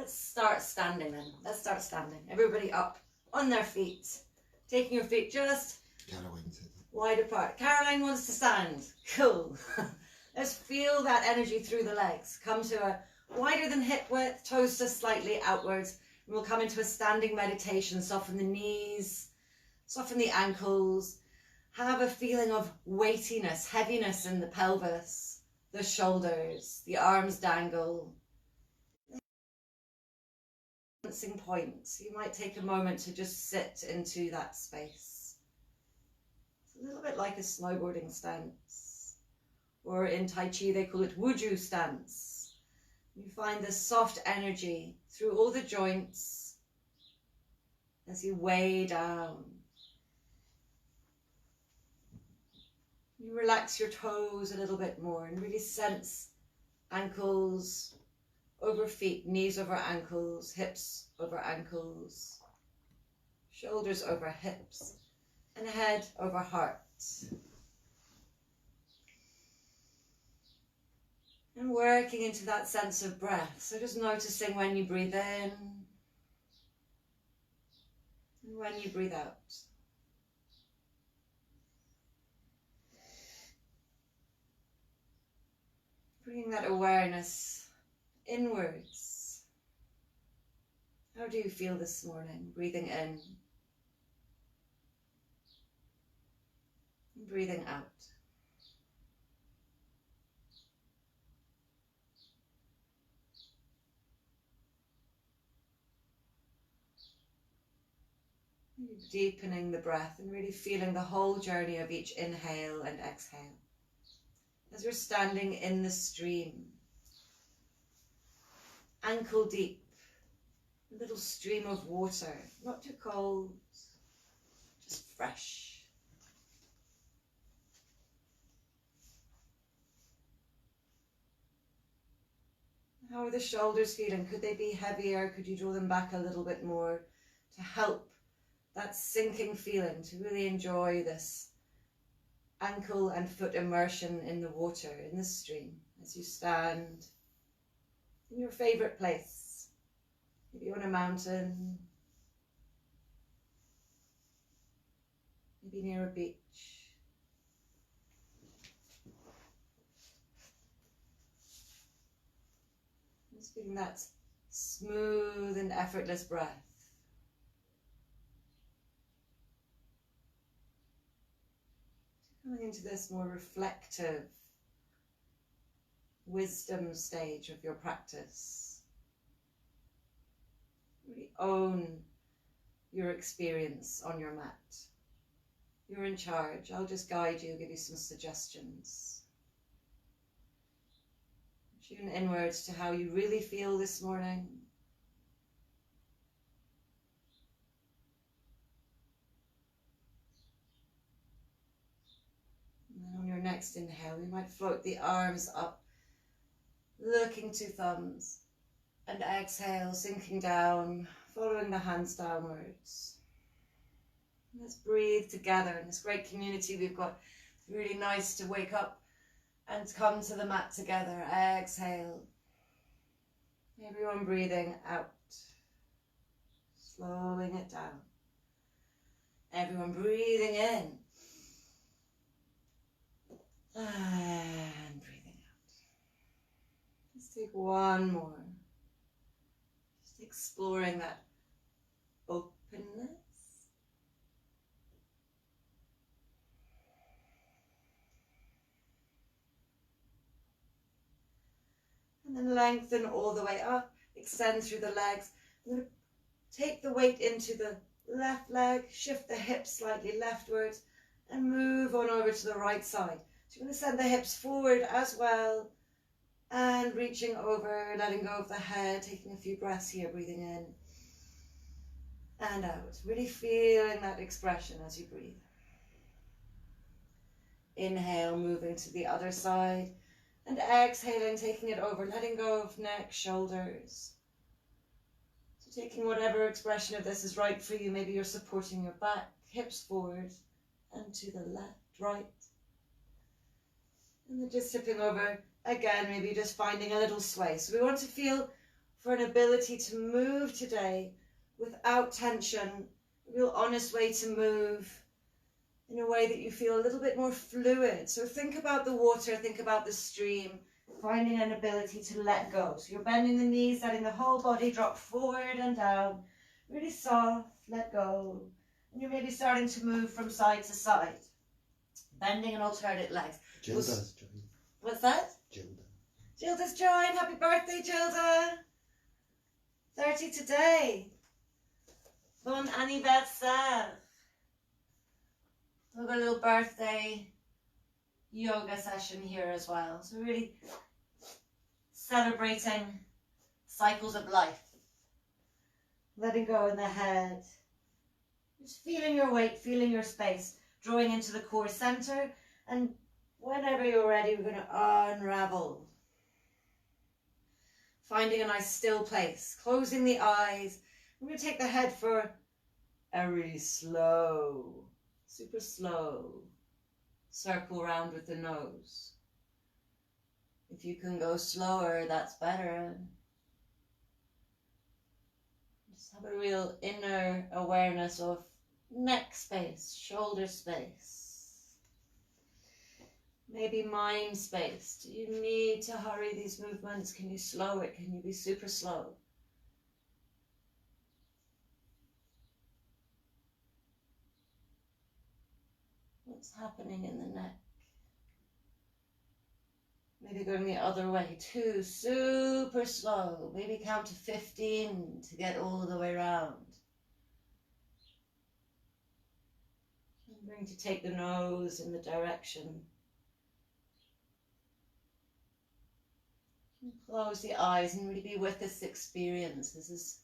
Let's start standing then. Let's start standing. Everybody up on their feet. Taking your feet just wide apart. Caroline wants to stand. Cool. Let's feel that energy through the legs. Come to a wider than hip width, toes just slightly outwards. And we'll come into a standing meditation. Soften the knees, soften the ankles. Have a feeling of weightiness, heaviness in the pelvis, the shoulders, the arms dangle. Balancing points. You might take a moment to just sit into that space. It's a little bit like a snowboarding stance, or in Tai Chi they call it Wuju stance. You find this soft energy through all the joints as you weigh down. You relax your toes a little bit more and really sense ankles over feet, knees over ankles, hips over ankles, shoulders over hips, and head over heart. And working into that sense of breath. So just noticing when you breathe in and when you breathe out. Bringing that awareness inwards. How do you feel this morning? Breathing in and breathing out. Deepening the breath and really feeling the whole journey of each inhale and exhale. As we're standing in the stream, ankle deep, a little stream of water, not too cold, just fresh. How are the shoulders feeling? Could they be heavier? Could you draw them back a little bit more to help that sinking feeling, to really enjoy this ankle and foot immersion in the water, in the stream, as you stand in your favorite place, maybe on a mountain, maybe near a beach. Just feeling that smooth and effortless breath. Coming into this more reflective wisdom stage of your practice. Really own your experience on your mat. You're in charge. I'll just guide you, give you some suggestions. Tune inwards to how you really feel this morning. On your next inhale, you might float the arms up, looking to thumbs, and exhale, sinking down, following the hands downwards. Let's breathe together in this great community we've got. It's really nice to wake up and come to the mat together. Exhale. Everyone breathing out, slowing it down. Everyone breathing in. And breathing out. Let's take one more. Just exploring that openness. And then lengthen all the way up. Extend through the legs. I'm going to take the weight into the left leg. Shift the hips slightly leftwards. And move on over to the right side. So you're going to send the hips forward as well, and reaching over, letting go of the head, taking a few breaths here, breathing in and out. Really feeling that expression as you breathe. Inhale, moving to the other side, and exhaling, taking it over, letting go of neck, shoulders. So taking whatever expression of this is right for you. Maybe you're supporting your back, hips forward, and to the left, right. And then just tipping over again, maybe just finding a little sway. So we want to feel for an ability to move today without tension, a real honest way to move in a way that you feel a little bit more fluid. So think about the water, think about the stream, finding an ability to let go. So you're bending the knees, letting the whole body drop forward and down, really soft, let go. And you're maybe starting to move from side to side, bending and alternate legs. Gilda's joined. What's that? Gilda. Gilda's joined. Happy birthday, Gilda. 30 today. Bon anniversaire. We've got a little birthday yoga session here as well. So really celebrating cycles of life. Letting go in the head. Just feeling your weight, feeling your space. Drawing into the core center. And whenever you're ready, we're going to unravel. Finding a nice still place. Closing the eyes. We're going to take the head for a really slow, super slow circle round with the nose. If you can go slower, that's better. Just have a real inner awareness of neck space, shoulder space, maybe mind space. Do you need to hurry these movements? Can you slow it? Can you be super slow? What's happening in the neck? Maybe going the other way too, super slow. Maybe count to 15 to get all the way around. I'm going to take the nose in the direction. And close the eyes and really be with this experience. This is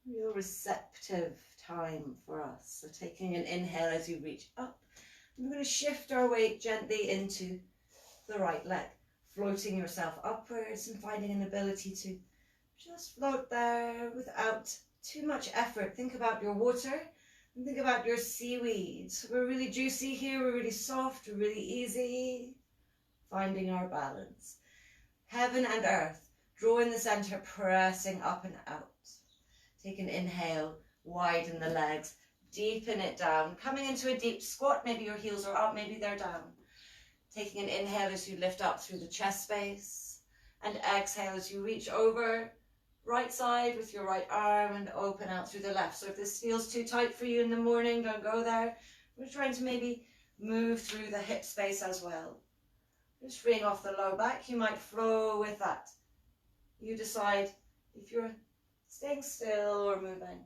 real receptive time for us. So taking an inhale as you reach up. We're going to shift our weight gently into the right leg, floating yourself upwards and finding an ability to just float there without too much effort. Think about your water and think about your seaweed. We're really juicy here, we're really soft, we're really easy. Finding our balance. Heaven and earth, draw in the center, pressing up and out. Take an inhale, widen the legs, deepen it down. Coming into a deep squat, maybe your heels are up, maybe they're down. Taking an inhale as you lift up through the chest space. And exhale as you reach over, right side with your right arm and open out through the left. So if this feels too tight for you in the morning, don't go there. We're trying to maybe move through the hip space as well. Just freeing off the low back, you might flow with that. You decide if you're staying still or moving.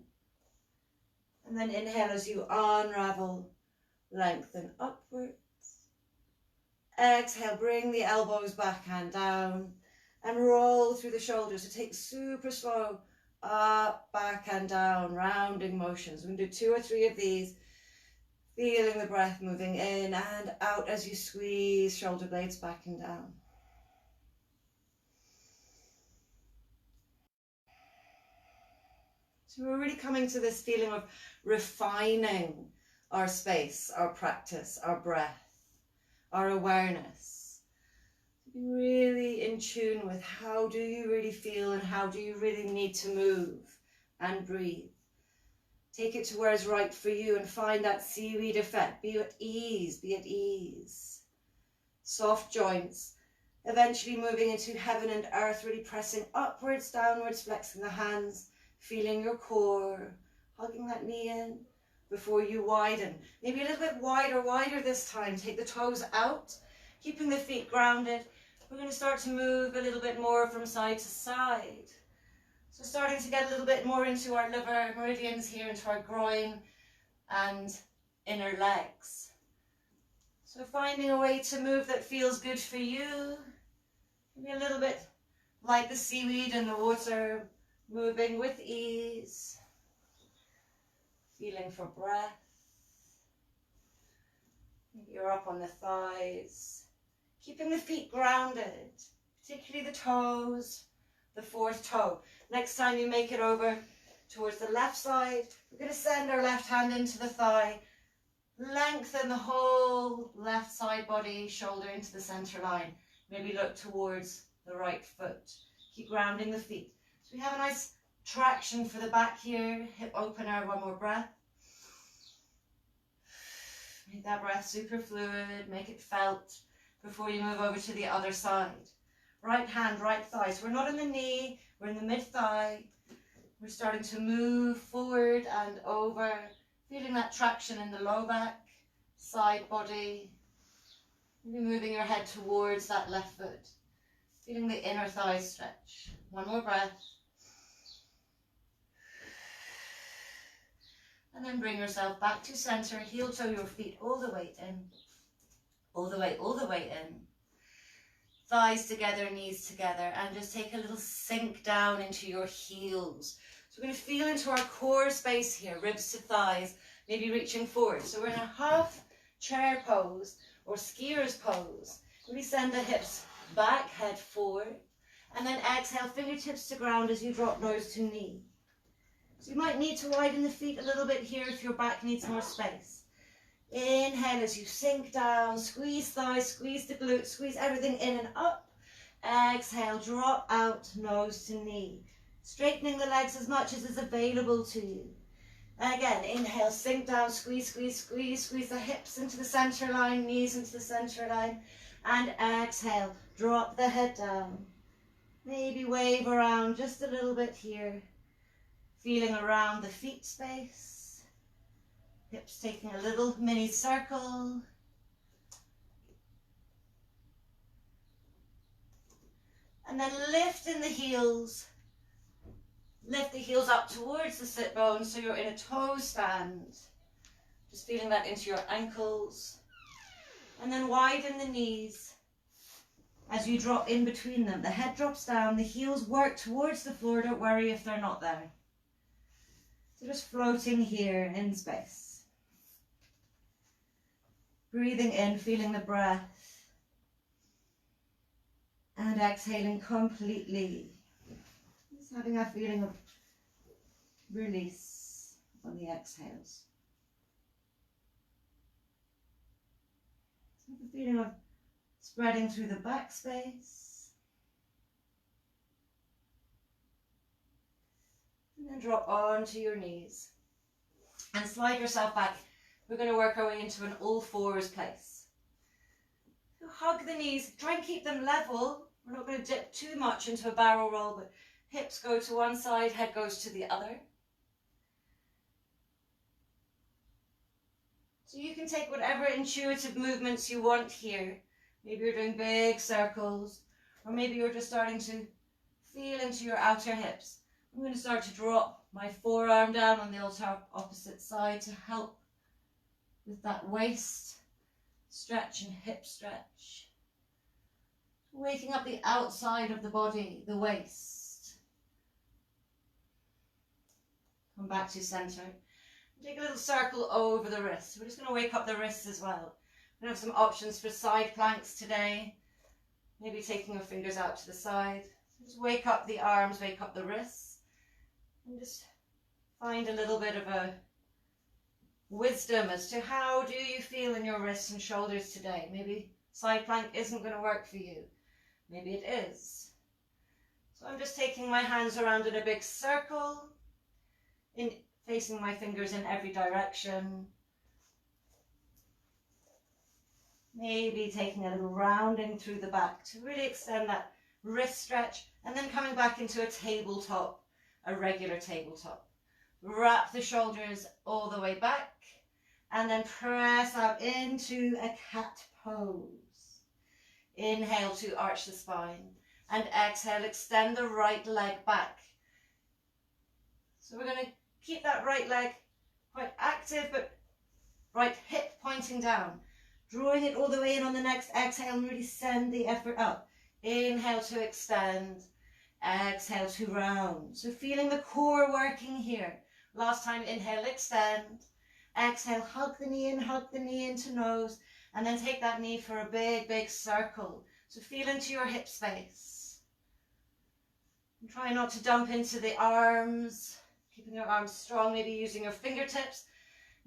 And then inhale as you unravel, lengthen upwards. Exhale, bring the elbows back and down and roll through the shoulders. So take super slow, up, back and down, rounding motions. We're going to do 2 or 3 of these, feeling the breath moving in and out as you squeeze shoulder blades back and down. So we're really coming to this feeling of refining our space, our practice, our breath, our awareness. Be really in tune with how do you really feel and how do you really need to move and breathe. Take it to where it's right for you and find that seaweed effect. Be at ease, be at ease. Soft joints, eventually moving into heaven and earth, really pressing upwards, downwards, flexing the hands. Feeling your core, hugging that knee in before you widen. Maybe a little bit wider this time. Take the toes out, keeping the feet grounded. We're going to start to move a little bit more from side to side. So starting to get a little bit more into our liver meridians here, into our groin and inner legs. So finding a way to move that feels good for you. Maybe a little bit like the seaweed in the water. Moving with ease, feeling for breath. Maybe you're up on the thighs, keeping the feet grounded, particularly the toes, the 4th toe. Next time you make it over towards the left side, we're going to send our left hand into the thigh Lengthen the whole left side body, shoulder into the center line. Maybe look towards the right foot. Keep grounding the feet. So we have a nice traction for the back here. Hip opener, one more breath. Make that breath super fluid, make it felt before you move over to the other side. Right hand, right thigh. So we're not in the knee, we're in the mid-thigh. We're starting to move forward and over, feeling that traction in the low back, side body. Maybe moving your head towards that left foot. Feeling the inner thigh stretch. One more breath. And then bring yourself back to center. Heel toe your feet all the way in. All the way in. Thighs together, knees together. And just take a little sink down into your heels. So we're going to feel into our core space here. Ribs to thighs. Maybe reaching forward. So we're in a half chair pose or skier's pose. Really send the hips back, head forward. And then exhale, fingertips to ground as you drop nose to knee. So you might need to widen the feet a little bit here if your back needs more space. Inhale as you sink down, squeeze thighs, squeeze the glutes, squeeze everything in and up. Exhale, drop out, nose to knee. Straightening the legs as much as is available to you. Again, inhale, sink down, squeeze, squeeze, squeeze, squeeze the hips into the center line, knees into the center line. And exhale, drop the head down. Maybe wave around just a little bit here. Feeling around the feet space. Hips taking a little mini circle. And then lift in the heels. Lift the heels up towards the sit bones so you're in a toe stand. Just feeling that into your ankles. And then widen the knees as you drop in between them. The head drops down, the heels work towards the floor. Don't worry if they're not there. So just floating here in space. Breathing in, feeling the breath. And exhaling completely. Just having a feeling of release on the exhales. So the feeling of spreading through the back space. And then drop onto your knees. And slide yourself back. We're going to work our way into an all fours place. So hug the knees. Try and keep them level. We're not going to dip too much into a barrel roll, but hips go to one side, head goes to the other. So you can take whatever intuitive movements you want here. Maybe you're doing big circles, or maybe you're just starting to feel into your outer hips. I'm going to start to drop my forearm down on the opposite side to help with that waist stretch and hip stretch. Waking up the outside of the body, the waist. Come back to center. Take a little circle over the wrists. We're just going to wake up the wrists as well. We have some options for side planks today. Maybe taking your fingers out to the side. So just wake up the arms, wake up the wrists. And just find a little bit of a wisdom as to how do you feel in your wrists and shoulders today. Maybe side plank isn't going to work for you. Maybe it is. So I'm just taking my hands around in a big circle, facing my fingers in every direction. Maybe taking a little rounding through the back to really extend that wrist stretch, and then coming back into a tabletop, a regular tabletop. Wrap the shoulders all the way back, and then press out into a cat pose. Inhale to arch the spine, and exhale, extend the right leg back. So we're going to keep that right leg quite active, but right hip pointing down. Drawing it all the way in on the next exhale and really send the effort up. Inhale to extend, exhale to round. So feeling the core working here. Last time, inhale, extend. Exhale, hug the knee into nose, and then take that knee for a big, big circle. So feel into your hip space. And try not to dump into the arms, keeping your arms strong, maybe using your fingertips.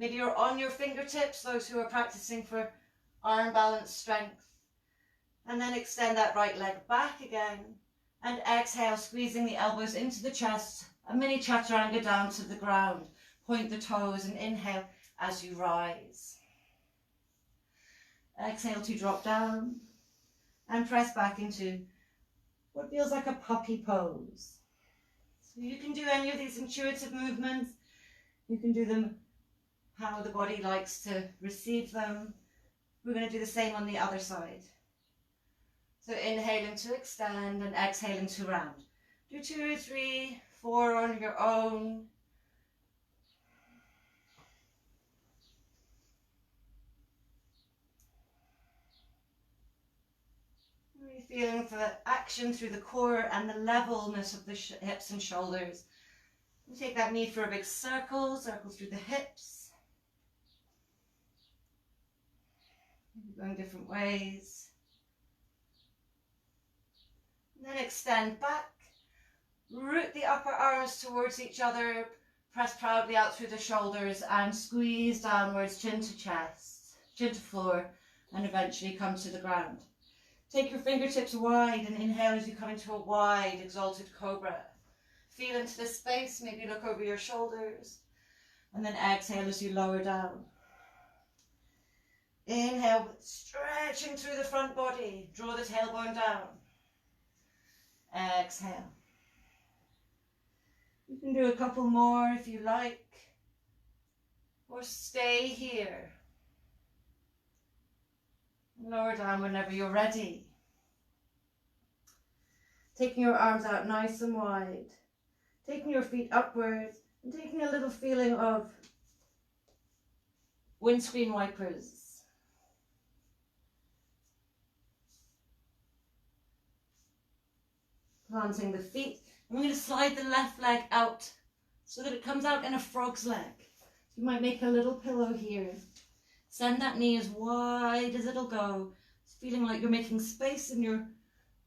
Maybe you're on your fingertips, those who are practicing for arm balance strength. And then extend that right leg back again. And exhale, squeezing the elbows into the chest, a mini chaturanga down to the ground. Point the toes and inhale as you rise. Exhale to drop down and press back into what feels like a puppy pose. So you can do any of these intuitive movements. You can do them how the body likes to receive them. We're going to do the same on the other side. So inhaling to extend and exhaling to round. Do 2, 3, 4 on your own. Really feeling for the action through the core and the levelness of the hips and shoulders. You take that knee for a big circle, circle through the hips. Maybe going different ways. And then extend back. Root the upper arms towards each other. Press proudly out through the shoulders and squeeze downwards, chin to chest, chin to floor, and eventually come to the ground. Take your fingertips wide and inhale as you come into a wide, exalted cobra. Feel into the space, maybe look over your shoulders, and then exhale as you lower down. Inhale, stretching through the front body, draw the tailbone down. Exhale. You can do a couple more if you like, or stay here. Lower down whenever you're ready. Taking your arms out nice and wide. Taking your feet upwards and taking a little feeling of windscreen wipers. Planting the feet. I'm going to slide the left leg out so that it comes out in a frog's leg. You might make a little pillow here. Send that knee as wide as it'll go. It's feeling like you're making space in your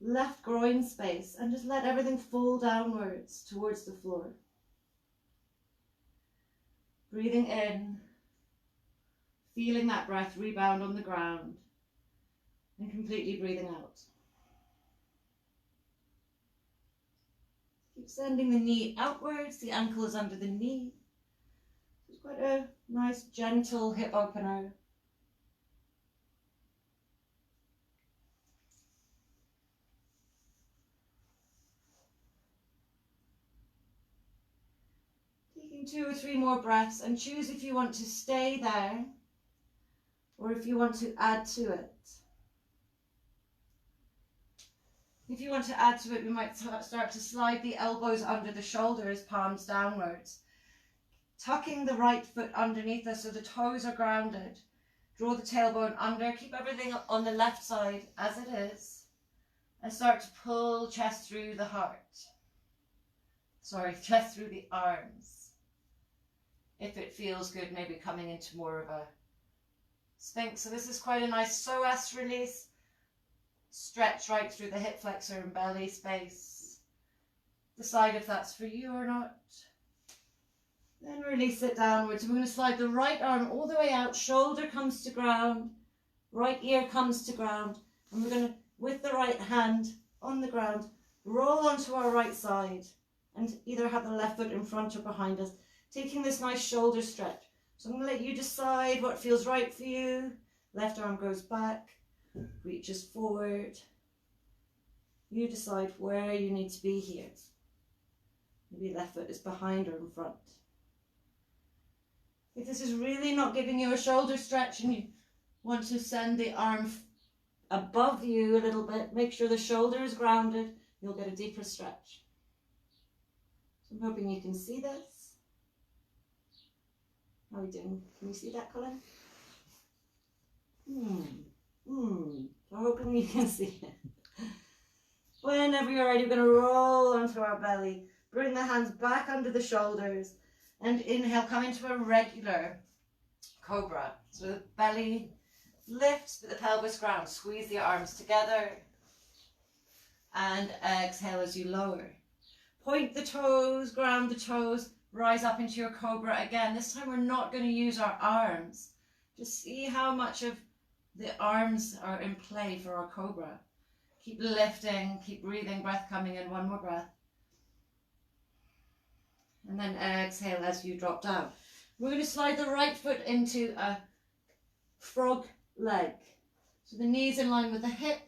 left groin space, and just let everything fall downwards towards the floor. Breathing in, feeling that breath rebound on the ground, and completely breathing out. Keep sending the knee outwards, the ankle is under the knee. It's quite a nice gentle hip opener. Taking 2 or 3 more breaths, and choose if you want to stay there or if you want to add to it. If you want to add to it, we might start to slide the elbows under the shoulders, palms downwards. Tucking the right foot underneath us so the toes are grounded. Draw the tailbone under, keep everything on the left side as it is, and start to pull chest through the heart. Sorry, chest through the arms. If it feels good, maybe coming into more of a sphinx. So this is quite a nice psoas release. Stretch right through the hip flexor and belly space. Decide if that's for you or not. Then release it downwards. We're going to slide the right arm all the way out. Shoulder comes to ground. Right ear comes to ground. And we're going to, with the right hand on the ground, roll onto our right side and either have the left foot in front or behind us, taking this nice shoulder stretch. So I'm going to let you decide what feels right for you. Left arm goes back. Reaches forward. You decide where you need to be here. Maybe left foot is behind or in front. If this is really not giving you a shoulder stretch and you want to send the arm above you a little bit, make sure the shoulder is grounded, you'll get a deeper stretch. So I'm hoping you can see this. How are we doing? Can you see that, Colin? I'm hoping you can see it. Whenever you're ready, we're going to roll onto our belly. Bring the hands back under the shoulders. And inhale, come into a regular cobra. So the belly lifts, but the pelvis ground. Squeeze the arms together. And exhale as you lower. Point the toes, ground the toes. rise up into your cobra again. This time we're not going to use our arms. Just see how much of the arms are in play for our cobra. Keep lifting, keep breathing, breath coming in, one more breath. And then exhale as you drop down. We're going to slide the right foot into a frog leg. So the knee's in line with the hip.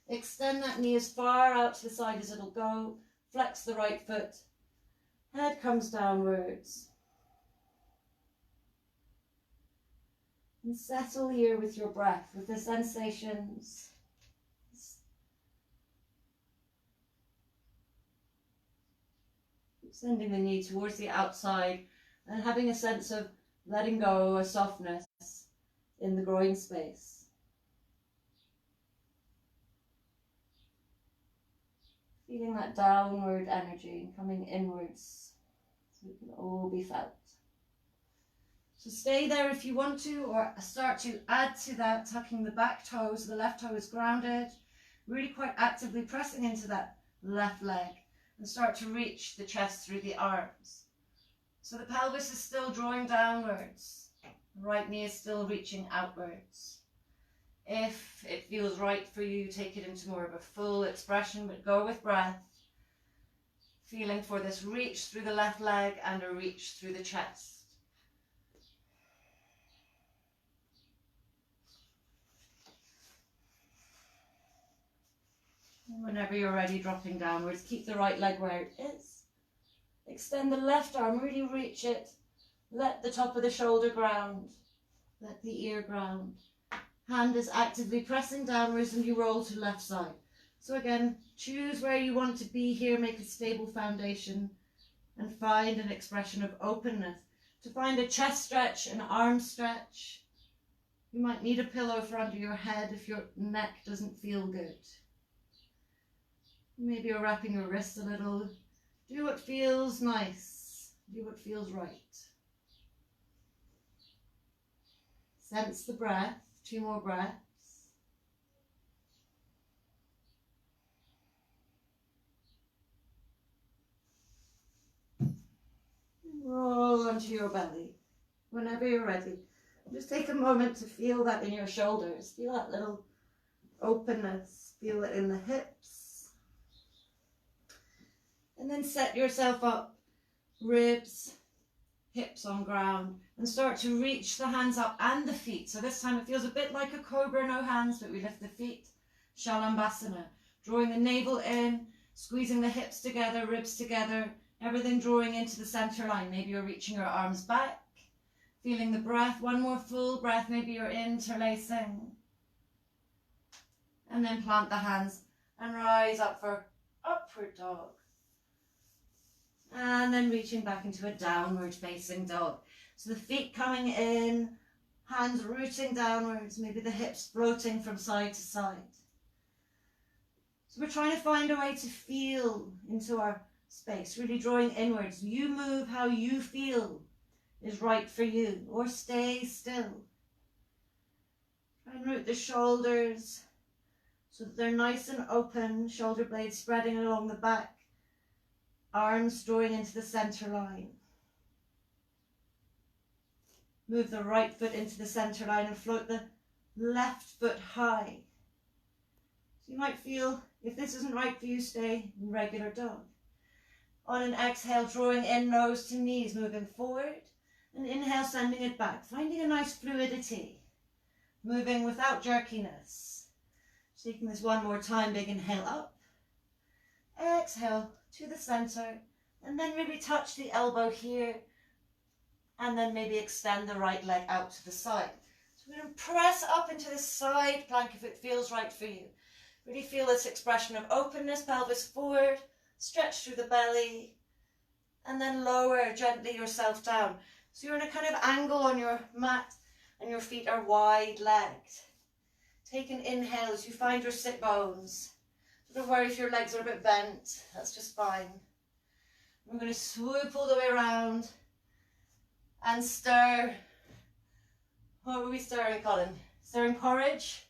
Extend that knee as far out to the side as it'll go. Flex the right foot. Head comes downwards. And settle here with your breath, with the sensations. Sending the knee towards the outside and having a sense of letting go, a softness in the groin space. Feeling that downward energy coming inwards so it can all be felt. So stay there if you want to, or start to add to that, tucking the back toe so the left toe is grounded, really quite actively pressing into that left leg, and start to reach the chest through the arms. So the pelvis is still drawing downwards, the right knee is still reaching outwards. If it feels right for you, take it into more of a full expression, but go with breath, feeling for this reach through the left leg and a reach through the chest. And whenever you're ready, dropping downwards, keep the right leg where it is. Extend the left arm, really reach it. Let the top of the shoulder ground. Let the ear ground. Hand is actively pressing downwards and you roll to left side. So again, choose where you want to be here, make a stable foundation and find an expression of openness. To find a chest stretch, an arm stretch. You might need a pillow for under your head if your neck doesn't feel good. Maybe you're wrapping your wrists a little. Do what feels nice. Do what feels right. Sense the breath. 2 more breaths. Roll onto your belly whenever you're ready. Just take a moment to feel that in your shoulders. Feel that little openness. Feel it in the hips. And then set yourself up, ribs, hips on ground, and start to reach the hands up and the feet. So this time it feels a bit like a cobra, no hands, but we lift the feet, Shalambhasana, drawing the navel in, squeezing the hips together, ribs together, everything drawing into the center line. Maybe you're reaching your arms back, feeling the breath, one more full breath, maybe you're interlacing. And then plant the hands and rise up for upward dog. And then reaching back into a downward facing dog. So the feet coming in, hands rooting downwards, maybe the hips floating from side to side. So we're trying to find a way to feel into our space, really drawing inwards. You move how you feel is right for you, or stay still. Try and root the shoulders so that they're nice and open, shoulder blades spreading along the back. Arms drawing into the center line. Move the right foot into the center line and float the left foot high. So you might feel, if this isn't right for you, stay in regular dog. On an exhale, drawing in nose to knees, moving forward. And inhale, sending it back, finding a nice fluidity. Moving without jerkiness. Taking this one more time, big inhale up. Exhale to the center, and then maybe touch the elbow here, and then maybe extend the right leg out to the side. So we're going to press up into the side plank if it feels right for you. Really feel this expression of openness, pelvis forward, stretch through the belly, and then lower gently yourself down. So you're in a kind of angle on your mat, and your feet are wide-legged. Take an inhale as you find your sit bones. Don't worry if your legs are a bit bent, that's just fine. We're going to swoop all the way around and stir. What were we stirring, Colin? Stirring porridge?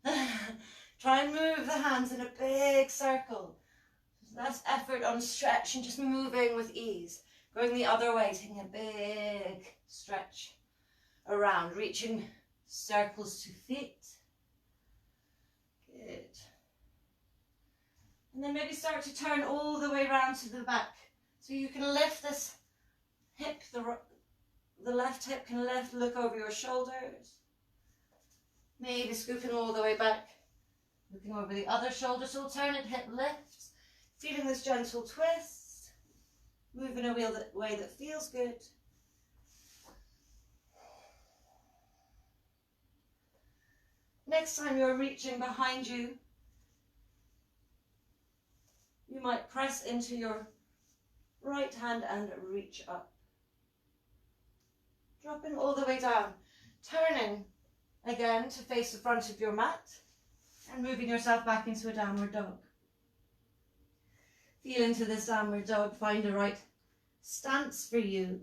Try and move the hands in a big circle. Less effort on stretch and just moving with ease. Going the other way, taking a big stretch around, reaching circles to feet. Good. And then maybe start to turn all the way around to the back. So you can lift this hip, the left hip can lift, look over your shoulders. Maybe scooping all the way back, looking over the other shoulder. So alternate hip lifts, feeling this gentle twist, moving a way that feels good. Next time you're reaching behind you, you might press into your right hand and reach up. Dropping all the way down, turning again to face the front of your mat and moving yourself back into a downward dog. Feel into this downward dog, find the right stance for you.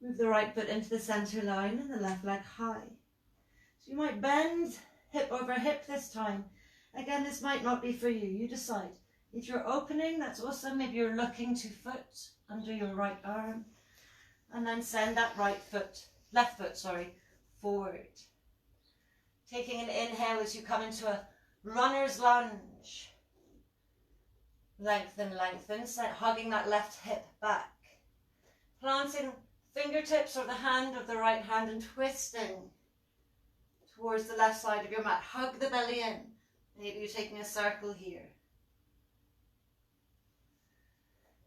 Move the right foot into the center line and the left leg high. So you might bend hip over hip this time. Again, this might not be for you, you decide. If you're opening, that's awesome. Maybe you're looking to foot under your right arm. And then send that left foot, forward. Taking an inhale as you come into a runner's lunge. Lengthen, lengthen, hugging that left hip back. Planting fingertips or the hand of the right hand and twisting towards the left side of your mat. Hug the belly in. Maybe you're taking a circle here.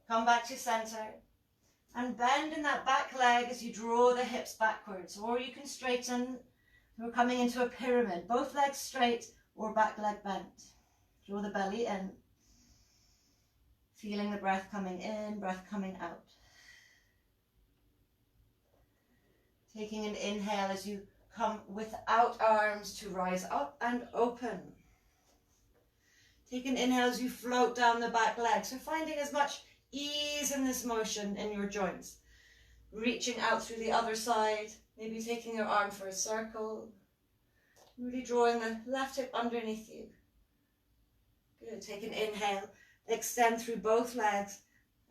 Come back to center and bend in that back leg as you draw the hips backwards, or you can straighten. We're coming into a pyramid, both legs straight or back leg bent. Draw the belly in. Feeling the breath coming in, breath coming out. Taking an inhale as you come without arms to rise up and open. Take an inhale as you float down the back leg. So finding as much ease in this motion in your joints. Reaching out through the other side. Maybe taking your arm for a circle. Really drawing the left hip underneath you. Good. Take an inhale. Extend through both legs.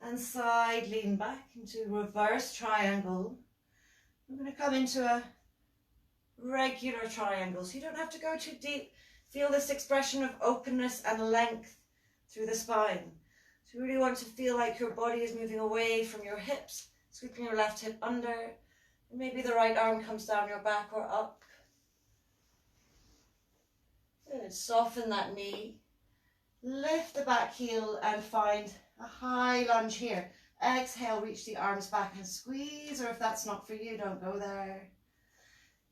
And side lean back into reverse triangle. We're going to come into a regular triangle. So you don't have to go too deep. Feel this expression of openness and length through the spine. So you really want to feel like your body is moving away from your hips, scooping your left hip under, and maybe the right arm comes down your back or up. Good. Soften that knee. Lift the back heel and find a high lunge here. Exhale, reach the arms back and squeeze, or if that's not for you, don't go there.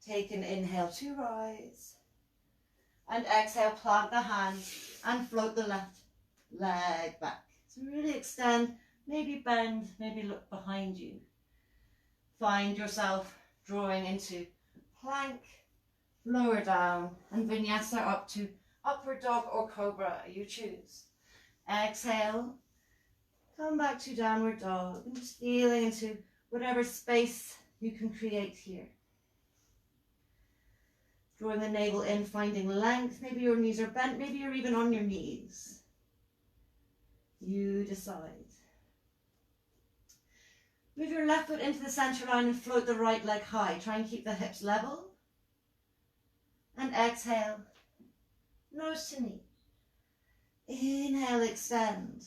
Take an inhale to rise. And exhale, plant the hands and float the left leg back. So really extend, maybe bend, maybe look behind you. Find yourself drawing into plank, lower down, and vinyasa up to upward dog or cobra, you choose. Exhale, come back to downward dog, and just feeling into whatever space you can create here. Drawing the navel in, finding length. Maybe your knees are bent, maybe you're even on your knees. You decide. Move your left foot into the center line and float the right leg high. Try and keep the hips level. And exhale, nose to knee. Inhale, extend.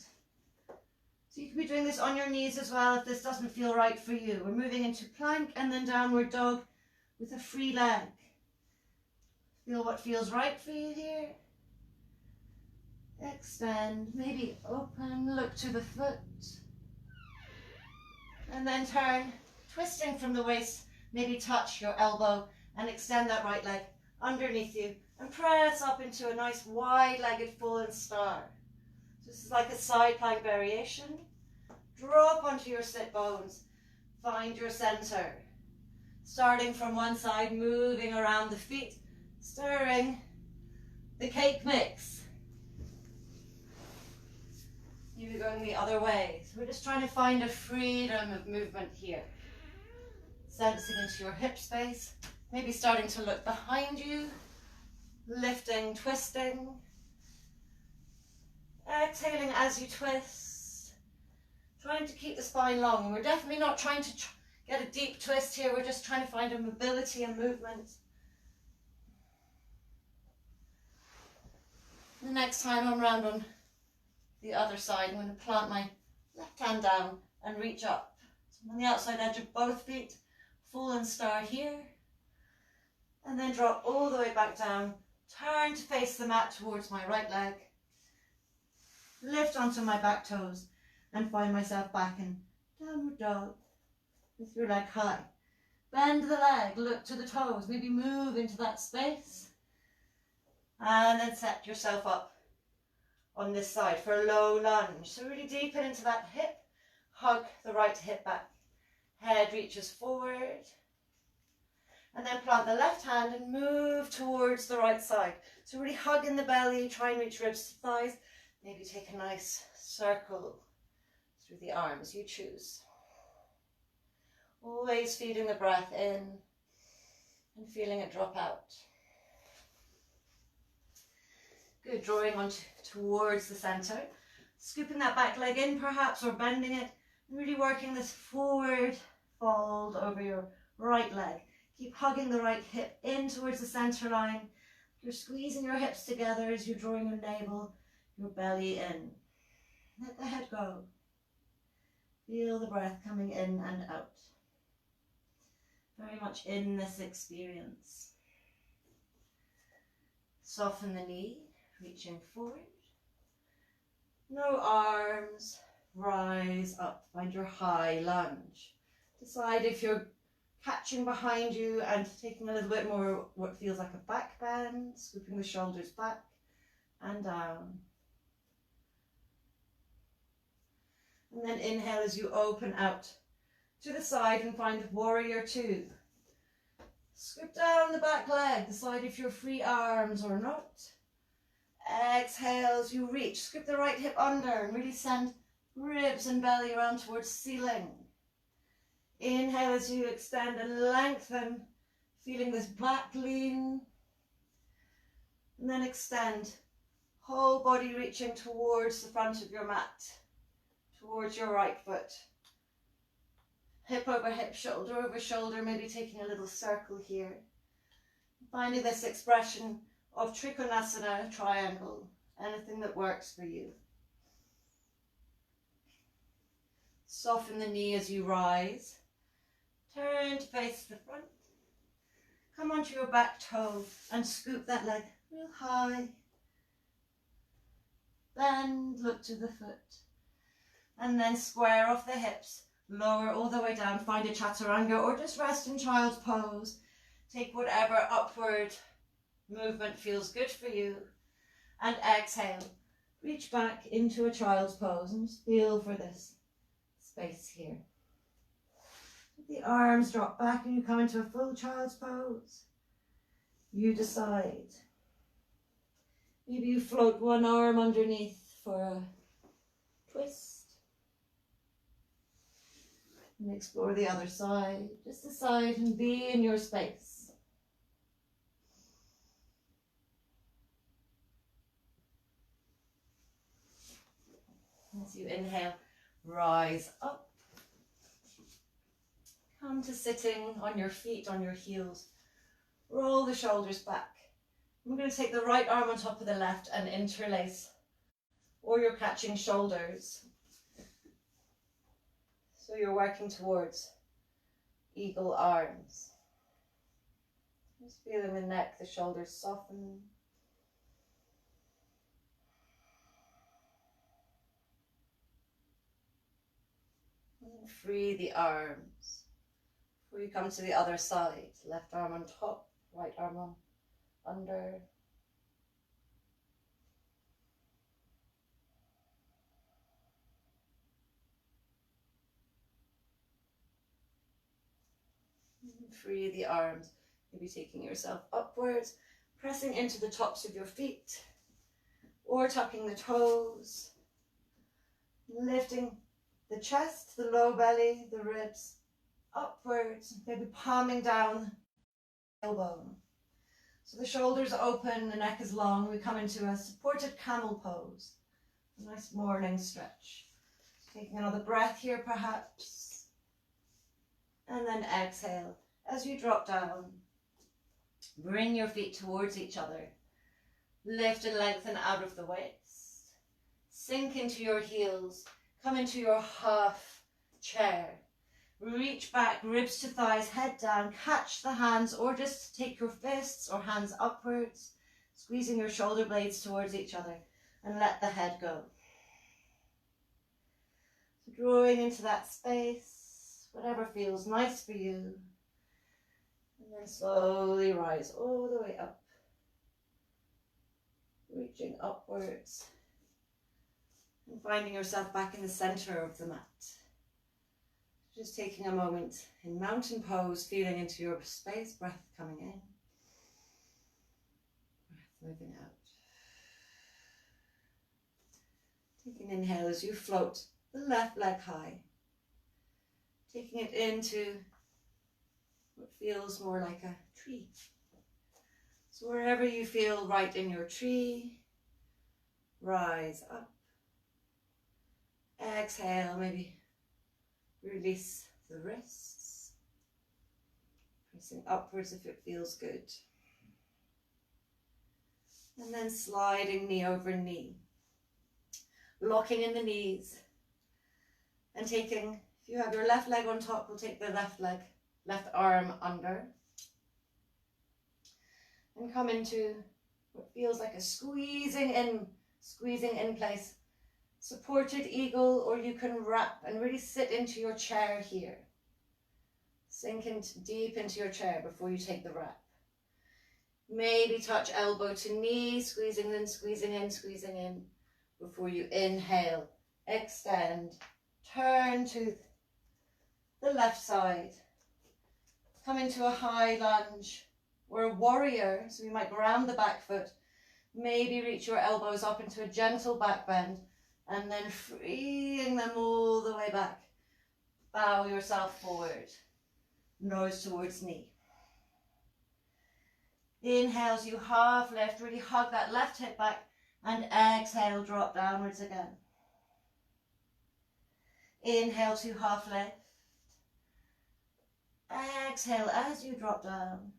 So you can be doing this on your knees as well if this doesn't feel right for you. We're moving into plank and then downward dog with a free leg. Feel what feels right for you here. Extend, maybe open, look to the foot. And then turn, twisting from the waist, maybe touch your elbow and extend that right leg underneath you and press up into a nice wide-legged fallen star. So this is like a side plank variation. Drop onto your sit bones, find your center. Starting from one side, moving around the feet, stirring the cake mix. Maybe going the other way. So we're just trying to find a freedom of movement here. Sensing into your hip space. Maybe starting to look behind you. Lifting, twisting. Exhaling as you twist. Trying to keep the spine long. We're definitely not trying to get a deep twist here. We're just trying to find a mobility and movement. The next time I'm round on the other side, I'm going to plant my left hand down and reach up. So I'm on the outside edge of both feet, full and start here. And then drop all the way back down. Turn to face the mat towards my right leg. Lift onto my back toes and find myself back in downward dog with your leg high. Bend the leg, look to the toes, maybe move into that space. And then set yourself up on this side for a low lunge. So really deepen into that hip, hug the right hip back. Head reaches forward. And then plant the left hand and move towards the right side. So really hug in the belly, try and reach ribs to thighs. Maybe take a nice circle through the arms, you choose. Always feeding the breath in and feeling it drop out. Good, drawing on towards the center. Scooping that back leg in perhaps, or bending it. And really working this forward fold over your right leg. Keep hugging the right hip in towards the center line. You're squeezing your hips together as you're drawing your navel, your belly in. Let the head go. Feel the breath coming in and out. Very much in this experience. Soften the knee, reaching forward. No arms, rise up. Find your high lunge. Decide if you're catching behind you and taking a little bit more what feels like a back bend, scooping the shoulders back and down. And then inhale as you open out to the side and find warrior two. Scoop down the back leg, decide if you're free arms or not. Exhale as you reach, scoop the right hip under and really send ribs and belly around towards ceiling. Inhale as you extend and lengthen, feeling this back lean. And then extend, whole body reaching towards the front of your mat, towards your right foot. Hip over hip, shoulder over shoulder, maybe taking a little circle here. Finding this expression of Trikonasana, triangle, anything that works for you. Soften the knee as you rise. Turn to face the front. Come onto your back toe and scoop that leg real high. Bend, look to the foot. And then square off the hips. Lower all the way down. Find a chaturanga or just rest in child's pose. Take whatever upward movement feels good for you. And exhale. Reach back into a child's pose and just feel for this space here. The arms drop back and you come into a full child's pose. You decide. Maybe you float one arm underneath for a twist. And explore the other side. Just decide and be in your space. As you inhale, rise up. Come to sitting on your feet, on your heels. Roll the shoulders back. I'm going to take the right arm on top of the left and interlace. Or you're catching shoulders. So you're working towards eagle arms. Just feeling the neck, the shoulders soften. And free the arms. Before you come to the other side, left arm on top, right arm on under. Free the arms, maybe taking yourself upwards, pressing into the tops of your feet, or tucking the toes, lifting the chest, the low belly, the ribs, upwards, maybe palming down the tailbone. So the shoulders open, the neck is long, we come into a supported camel pose, a nice morning stretch. Taking another breath here perhaps. And then exhale. As you drop down, bring your feet towards each other. Lift and lengthen out of the waist. Sink into your heels. Come into your half chair. Reach back, ribs to thighs, head down. Catch the hands or just take your fists or hands upwards, squeezing your shoulder blades towards each other, and let the head go. So drawing into that space, whatever feels nice for you. And then slowly rise all the way up. Reaching upwards and finding yourself back in the center of the mat. Just taking a moment in mountain pose, feeling into your space, breath coming in, breath moving out. Take an inhale as you float the left leg high, taking it into what feels more like a tree. So wherever you feel right in your tree, rise up. Exhale, maybe release the wrists, pressing upwards if it feels good. And then sliding knee over knee, locking in the knees and taking, if you have your left leg on top, we'll take the left arm under. And come into what feels like a squeezing in place. Supported eagle, or you can wrap and really sit into your chair here. Sink deep into your chair before you take the wrap. Maybe touch elbow to knee, squeezing in, squeezing in, squeezing in. Before you inhale, extend, turn to the left side. Come into a high lunge. Or a warrior, so you might ground the back foot, maybe reach your elbows up into a gentle back bend, and then freeing them all the way back. Bow yourself forward, nose towards knee. Inhale as you half lift, really hug that left hip back, and exhale, drop downwards again. Inhale to half lift. Exhale as you drop down.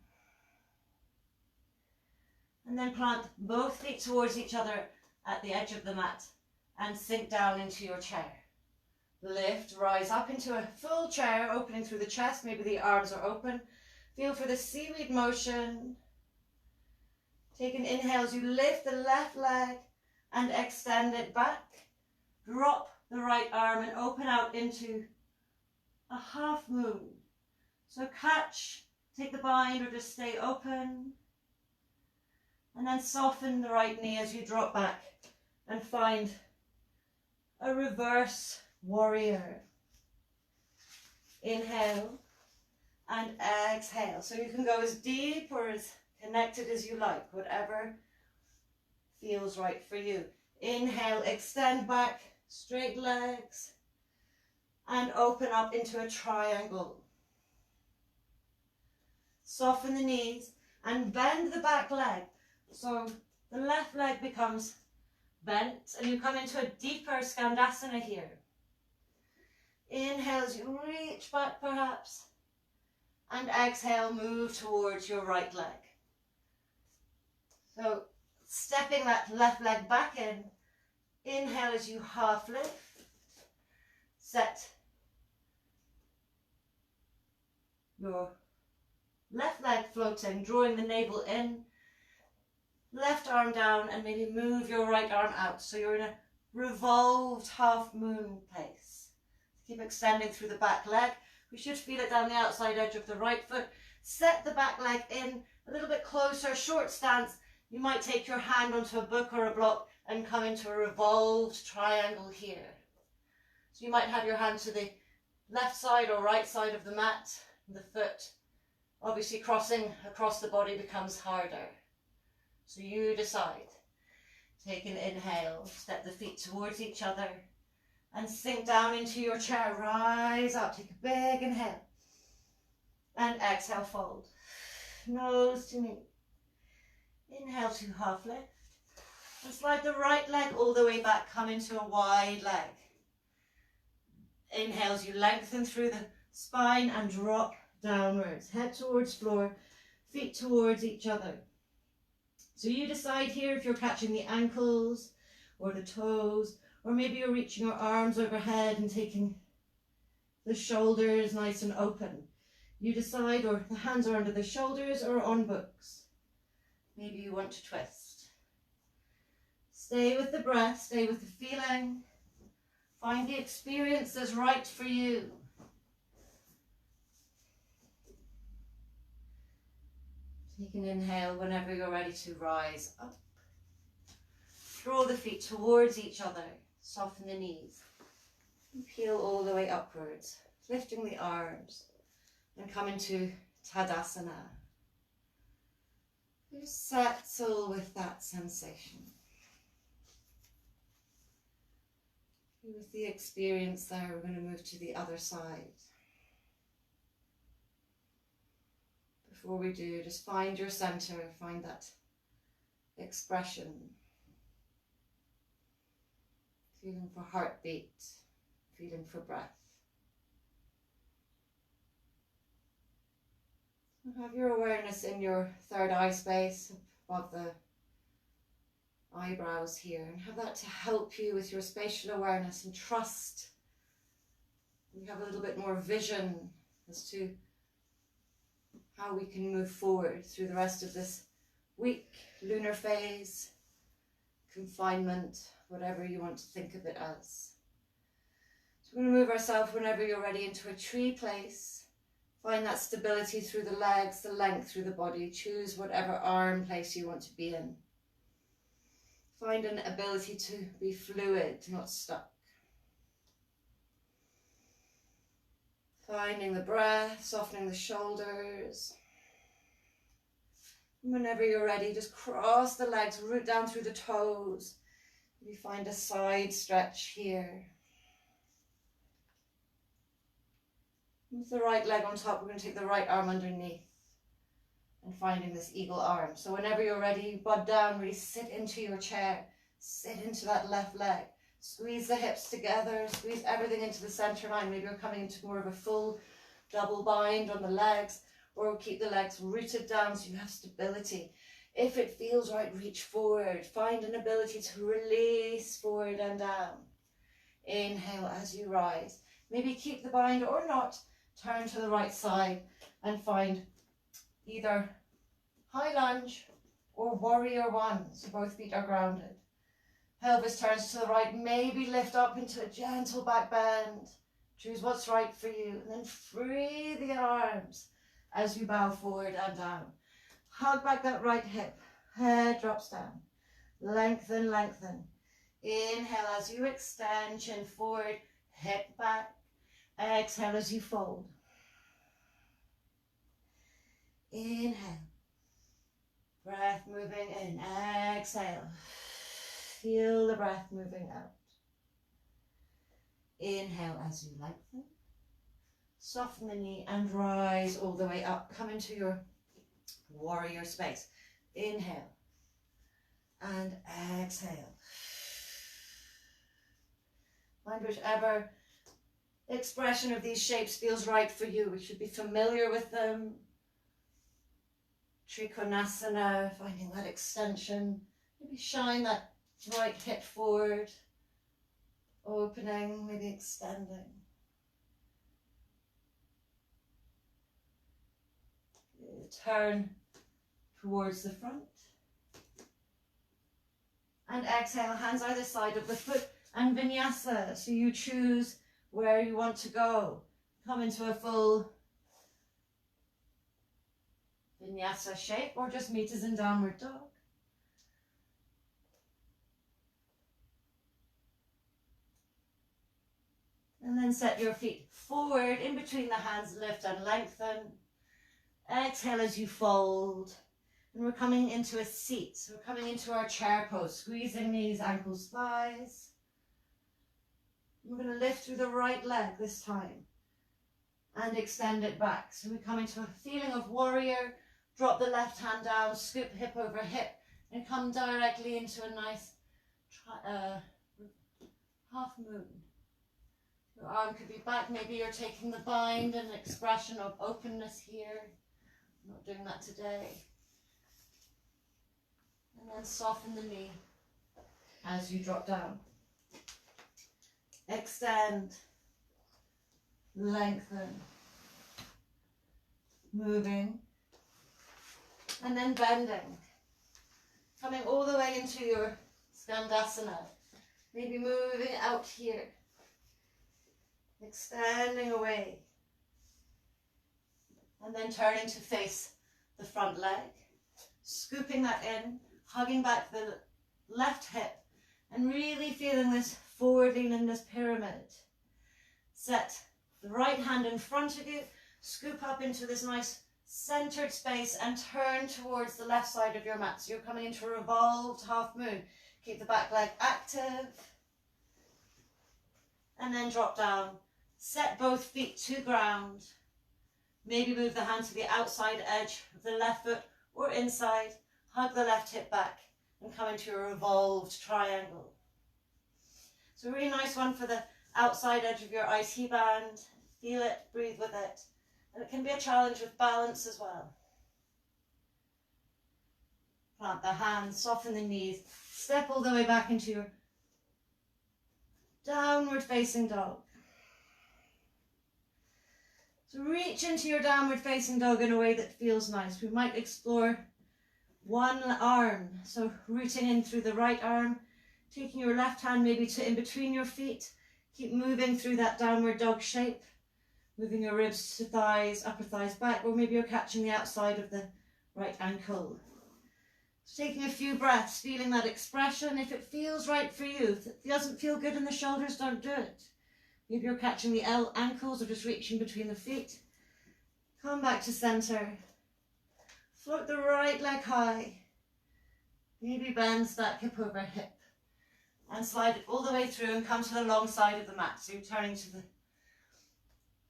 And then plant both feet towards each other at the edge of the mat and sink down into your chair. Lift, rise up into a full chair, opening through the chest. Maybe the arms are open. Feel for the seaweed motion. Take an inhale as you lift the left leg and extend it back. Drop the right arm and open out into a half moon. So catch, take the bind or just stay open. And then soften the right knee as you drop back and find a reverse warrior. Inhale and exhale. So you can go as deep or as connected as you like, whatever feels right for you. Inhale, extend back, straight legs, and open up into a triangle. Soften the knees and bend the back leg. So the left leg becomes bent and you come into a deeper Skandasana here. Inhale as you reach back perhaps, and exhale, move towards your right leg. So stepping that left leg back in, inhale as you half lift, set your left leg floating, drawing the navel in, left arm down, and maybe move your right arm out. So you're in a revolved half moon place. Keep extending through the back leg. We should feel it down the outside edge of the right foot. Set the back leg in a little bit closer, short stance. You might take your hand onto a book or a block and come into a revolved triangle here. So you might have your hand to the left side or right side of the mat. The foot, obviously crossing across the body, becomes harder. So you decide. Take an inhale, step the feet towards each other and sink down into your chair. Rise up, take a big inhale and exhale, fold. Nose to knee. Inhale to half lift and slide the right leg all the way back. Come into a wide leg. Inhale as you lengthen through the spine and drop downwards. Head towards floor, feet towards each other. So you decide here if you're catching the ankles or the toes, or maybe you're reaching your arms overhead and taking the shoulders nice and open. You decide, or the hands are under the shoulders or on books. Maybe you want to twist. Stay with the breath, stay with the feeling. Find the experience that's right for you. Take an inhale whenever you're ready to rise up. Draw the feet towards each other. Soften the knees. And peel all the way upwards, lifting the arms. And come into Tadasana. Just settle with that sensation. With the experience there, we're going to move to the other side. Before we do, just find your center, find that expression. Feeling for heartbeat, feeling for breath. Have your awareness in your third eye space above the eyebrows here, and have that to help you with your spatial awareness, and trust we have a little bit more vision as to how we can move forward through the rest of this week, lunar phase, confinement, whatever you want to think of it as. So we're going to move ourselves whenever you're ready into a tree place. Find that stability through the legs, the length through the body. Choose whatever arm place you want to be in. Find an ability to be fluid, not stuck. Finding the breath, softening the shoulders. And whenever you're ready, just cross the legs, root down through the toes. Maybe find a side stretch here. With the right leg on top, we're going to take the right arm underneath and finding this eagle arm. So whenever you're ready, bud down, really sit into your chair. Sit into that left leg. Squeeze the hips together, squeeze everything into the center line. Maybe you're coming into more of a full double bind on the legs, or keep the legs rooted down so you have stability. If it feels right, reach forward. Find an ability to release forward and down. Inhale as you rise. Maybe keep the bind or not. Turn to the right side and find either high lunge or warrior one. So both feet are grounded. Pelvis turns to the right. Maybe lift up into a gentle back bend. Choose what's right for you. And then free the arms as you bow forward and down. Hug back that right hip. Head drops down. Lengthen, lengthen. Inhale as you extend, chin forward, hip back. Exhale as you fold. Inhale. Breath moving in. Exhale. Feel the breath moving out. Inhale as you lengthen. Soften the knee and rise all the way up. Come into your warrior space. Inhale. And exhale. Find whichever expression of these shapes feels right for you. We should be familiar with them. Trikonasana, finding that extension. Maybe shine that right hip forward. Opening, maybe extending. Turn towards the front. And exhale, hands either side of the foot and vinyasa. So you choose where you want to go. Come into a full vinyasa shape, or just meet us in downward dog. And then set your feet forward, in between the hands, lift and lengthen. Exhale as you fold. And we're coming into a seat. So we're coming into our chair pose, squeezing knees, ankles, thighs. We're going to lift through the right leg this time and extend it back. So we come into a feeling of warrior. Drop the left hand down, scoop hip over hip, and come directly into a nice half moon. Your arm could be back. Maybe you're taking the bind and expression of openness here. I'm not doing that today. And then soften the knee as you drop down. Extend, lengthen, moving, and then bending. Coming all the way into your Skandasana. Maybe moving out here. Extending away. And then turning to face the front leg. Scooping that in, hugging back the left hip, and really feeling this forward lean in this pyramid. Set the right hand in front of you, scoop up into this nice centered space and turn towards the left side of your mat. So you're coming into a revolved half moon. Keep the back leg active. And then drop down. Set both feet to ground. Maybe move the hand to the outside edge of the left foot or inside. Hug the left hip back and come into a revolved triangle. It's a really nice one for the outside edge of your IT band. Feel it, breathe with it. And it can be a challenge with balance as well. Plant the hands, soften the knees. Step all the way back into your downward facing dog. So reach into your downward facing dog in a way that feels nice. We might explore one arm. So rooting in through the right arm, taking your left hand maybe to in between your feet. Keep moving through that downward dog shape. Moving your ribs to thighs, upper thighs back, or maybe you're catching the outside of the right ankle. So taking a few breaths, feeling that expression. If it feels right for you, if it doesn't feel good in the shoulders, don't do it. Maybe you're catching the ankles or just reaching between the feet. Come back to center. Float the right leg high. Maybe bend that hip over hip. And slide it all the way through and come to the long side of the mat. So you're turning to the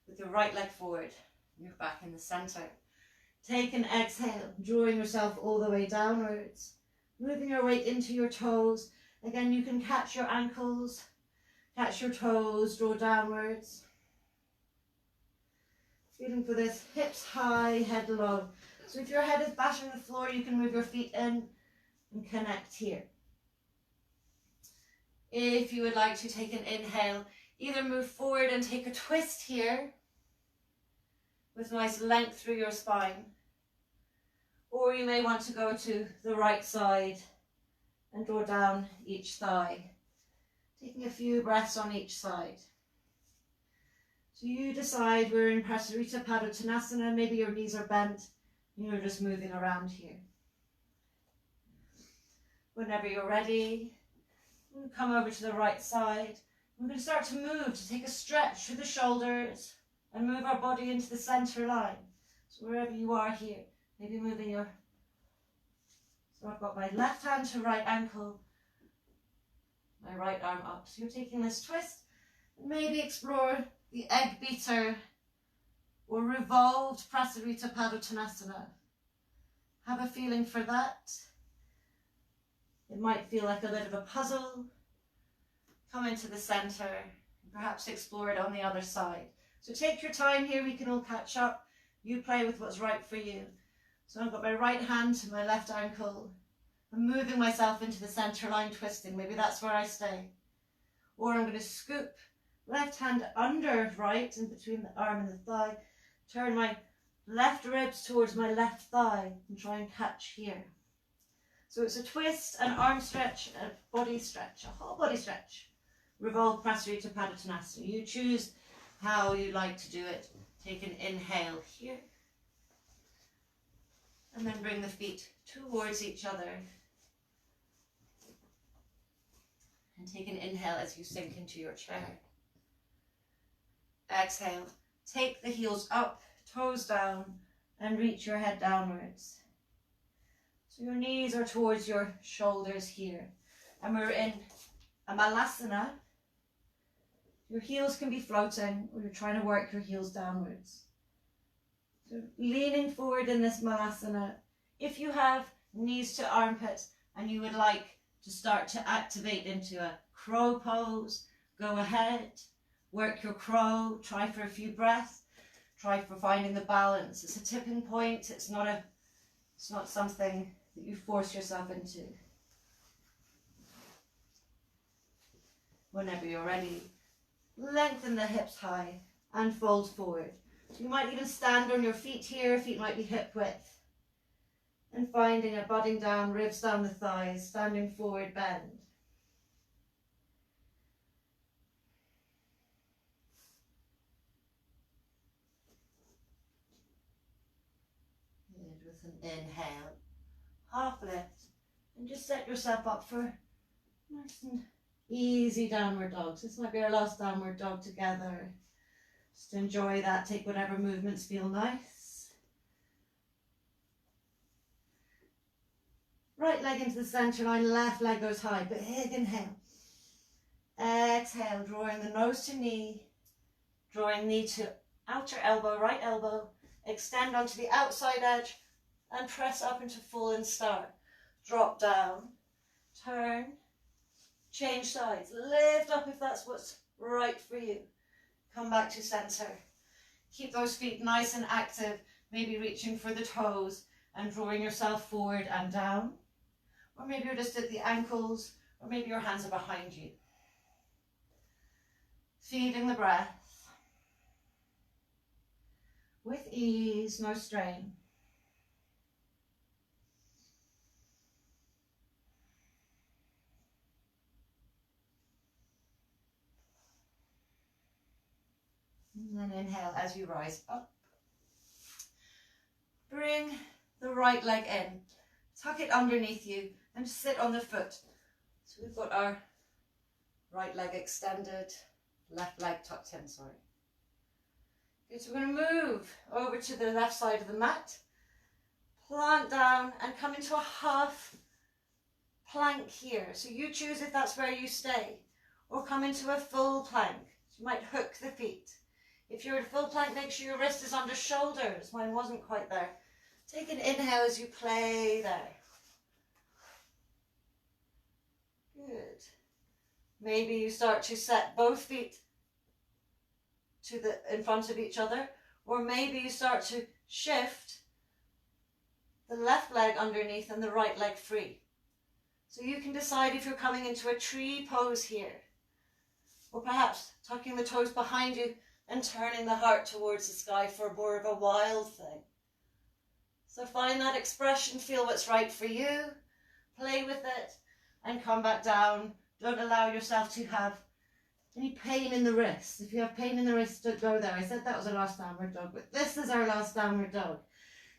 with your right leg forward. You're back in the center. Take an exhale, drawing yourself all the way downwards. Moving your weight into your toes. Again, you can catch your ankles, catch your toes, draw downwards. Feeling for this, hips high, head low. So if your head is bashing the floor, you can move your feet in and connect here. If you would like to take an inhale, either move forward and take a twist here with nice length through your spine, or you may want to go to the right side and draw down each thigh, taking a few breaths on each side. So you decide. We're in Prasarita Padottanasana, maybe your knees are bent and you're just moving around here. Whenever you're ready, come over to the right side. We're going to start to move, to take a stretch through the shoulders and move our body into the center line. So wherever you are here, maybe moving your... So I've got my left hand to right ankle, my right arm up. So you're taking this twist. Maybe explore the egg beater or revolved Prasarita Padottanasana. Have a feeling for that. It might feel like a bit of a puzzle. Come into the center and perhaps explore it on the other side. So take your time here, we can all catch up. You play with what's right for you. So I've got my right hand to my left ankle. I'm moving myself into the center line, twisting. Maybe that's where I stay. Or I'm going to scoop left hand under right in between the arm and the thigh. Turn my left ribs towards my left thigh and try and catch here. So it's a twist, an arm stretch, a body stretch, a whole body stretch. Revolve Prasarita Padottanasana. You choose how you like to do it. Take an inhale here. And then bring the feet towards each other. And take an inhale as you sink into your chair. Exhale. Take the heels up, toes down, and reach your head downwards. So your knees are towards your shoulders here. And we're in a malasana. Your heels can be floating, or you're trying to work your heels downwards. So leaning forward in this malasana. If you have knees to armpits and you would like to start to activate into a crow pose, go ahead. work your crow, try for a few breaths, try for finding the balance. It's a tipping point, it's not something that you force yourself into. Whenever you're ready, lengthen the hips high and fold forward. So you might even stand on your feet here, feet might be hip width. And finding a budding down, ribs down the thighs, standing forward bend. Good, with an inhale, half lift, and just set yourself up for nice and easy downward dogs. This might be our last downward dog together. Just enjoy that, take whatever movements feel nice. Right leg into the center line, left leg goes high, big inhale. Exhale, drawing the nose to knee, drawing knee to outer elbow, right elbow, extend onto the outside edge and press up into fallen star. Drop down, turn, change sides, lift up if that's what's right for you. Come back to center. Keep those feet nice and active, maybe reaching for the toes and drawing yourself forward and down. Or maybe you're just at the ankles, or maybe your hands are behind you. Feeding the breath. With ease, no strain. And then inhale as you rise up. Bring the right leg in. Tuck it underneath you and sit on the foot. So we've got our right leg extended, left leg tucked in, sorry. Good, so we're going to move over to the left side of the mat. Plant down and come into a half plank here. So you choose if that's where you stay, or come into a full plank. So you might hook the feet. If you're at a full plank, make sure your wrist is under shoulders. Mine wasn't quite there. Take an inhale as you play there. Good. Maybe you start to set both feet in front of each other, or maybe you start to shift the left leg underneath and the right leg free. So you can decide if you're coming into a tree pose here, or perhaps tucking the toes behind you and turning the heart towards the sky for more of a wild thing. So find that expression, feel what's right for you, play with it, and come back down. Don't allow yourself to have any pain in the wrist. If you have pain in the wrist, don't go there. I said that was our last downward dog, but this is our last downward dog.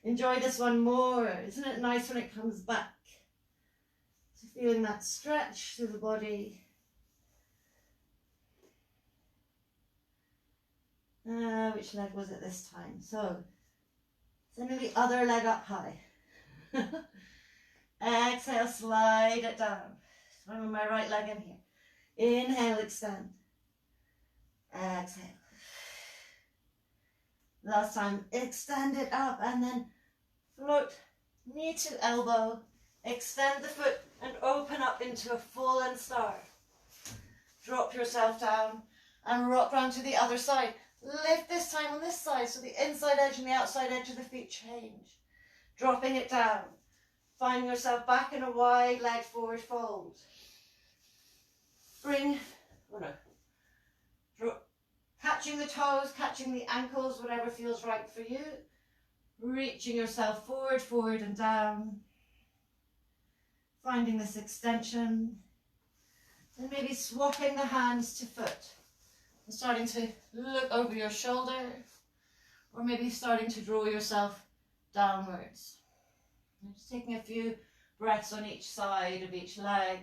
Enjoy this one more. Isn't it nice when it comes back? So feeling that stretch through the body. Which leg was it this time? So, sending the other leg up high. Exhale, slide it down. Swing my right leg in here. Inhale, extend. Exhale. Last time, extend it up and then float knee to elbow. Extend the foot and open up into a fallen star. Drop yourself down and rock round to the other side. Lift this time on this side so the inside edge and the outside edge of the feet change. Dropping it down. Finding yourself back in a wide leg forward fold. Catching the toes, catching the ankles, whatever feels right for you. Reaching yourself forward, forward and down. Finding this extension. And maybe swapping the hands to foot. And starting to look over your shoulder. Or maybe starting to draw yourself downwards. And just taking a few breaths on each side of each leg.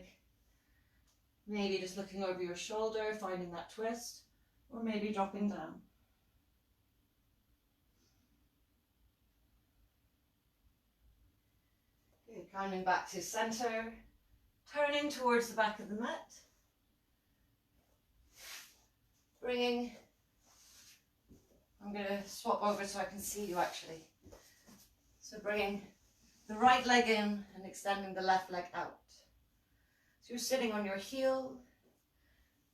Maybe just looking over your shoulder, finding that twist. Or maybe dropping down. Good, coming back to center. Turning towards the back of the mat. I'm going to swap over so I can see you actually. So bringing the right leg in and extending the left leg out. So you're sitting on your heel.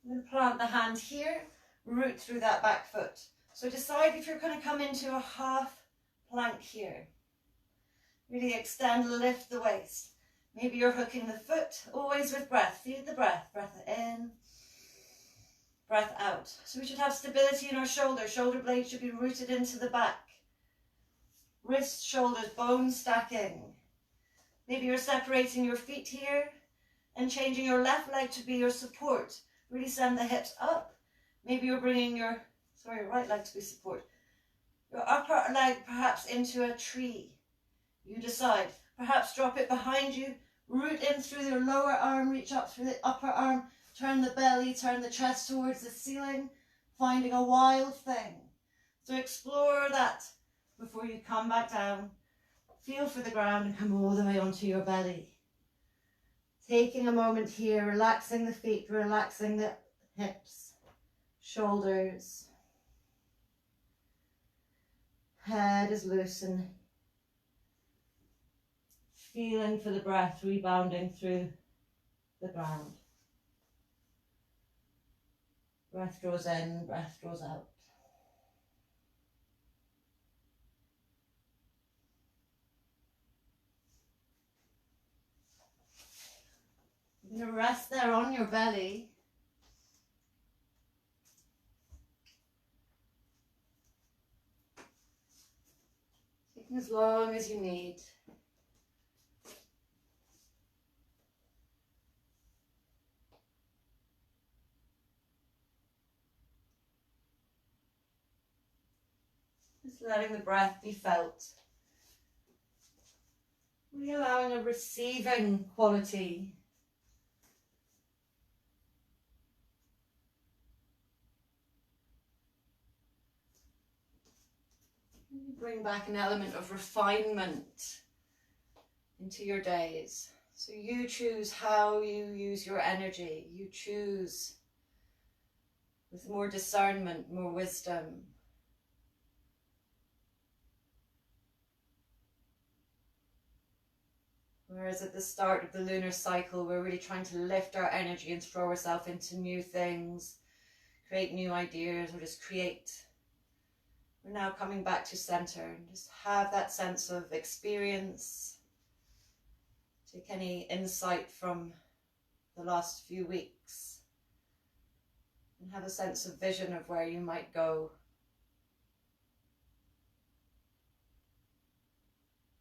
I'm going to plant the hand here root through that back foot. So decide if you're going to come into a half plank here. Really extend, lift the waist. Maybe you're hooking the foot, always with breath. Feed the breath. Breath in, breath out. So we should have stability in our shoulder. Shoulder blades should be rooted into the back. Wrists, shoulders, bones stacking. Maybe you're separating your feet here and changing your left leg to be your support. Really send the hips up. Maybe you're bringing your right leg to be support. Your upper leg perhaps into a tree. You decide. Perhaps drop it behind you. Root in through your lower arm. Reach up through the upper arm. Turn the belly, turn the chest towards the ceiling. Finding a wild thing. So explore that before you come back down. Feel for the ground and come all the way onto your belly. Taking a moment here, relaxing the feet, relaxing the hips, shoulders. Head is loose and feeling for the breath rebounding through the ground. Breath draws in, breath draws out. You're going to rest there on your belly. Taking as long as you need. Just letting the breath be felt. Really allowing a receiving quality. Bring back an element of refinement into your days. So you choose how you use your energy. You choose with more discernment, more wisdom. Whereas at the start of the lunar cycle, we're really trying to lift our energy and throw ourselves into new things, create new ideas, or just create. We're now coming back to center and just have that sense of experience. Take any insight from the last few weeks and have a sense of vision of where you might go.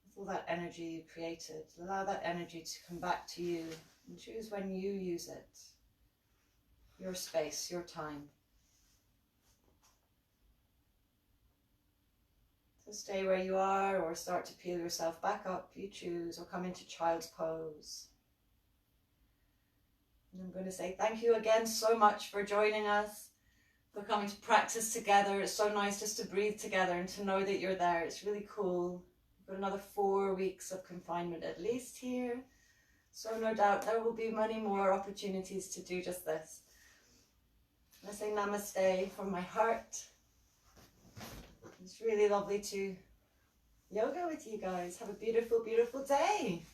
With all that energy you created, allow that energy to come back to you and choose when you use it. Your space, your time. So stay where you are or start to peel yourself back up, you choose, or come into child's pose. And I'm going to say thank you again so much for joining us, for coming to practice together. It's so nice just to breathe together and to know that you're there. It's really cool. We've got another 4 weeks of confinement at least here. So no doubt there will be many more opportunities to do just this. I say namaste from my heart. It's really lovely to yoga with you guys. Have a beautiful, beautiful day.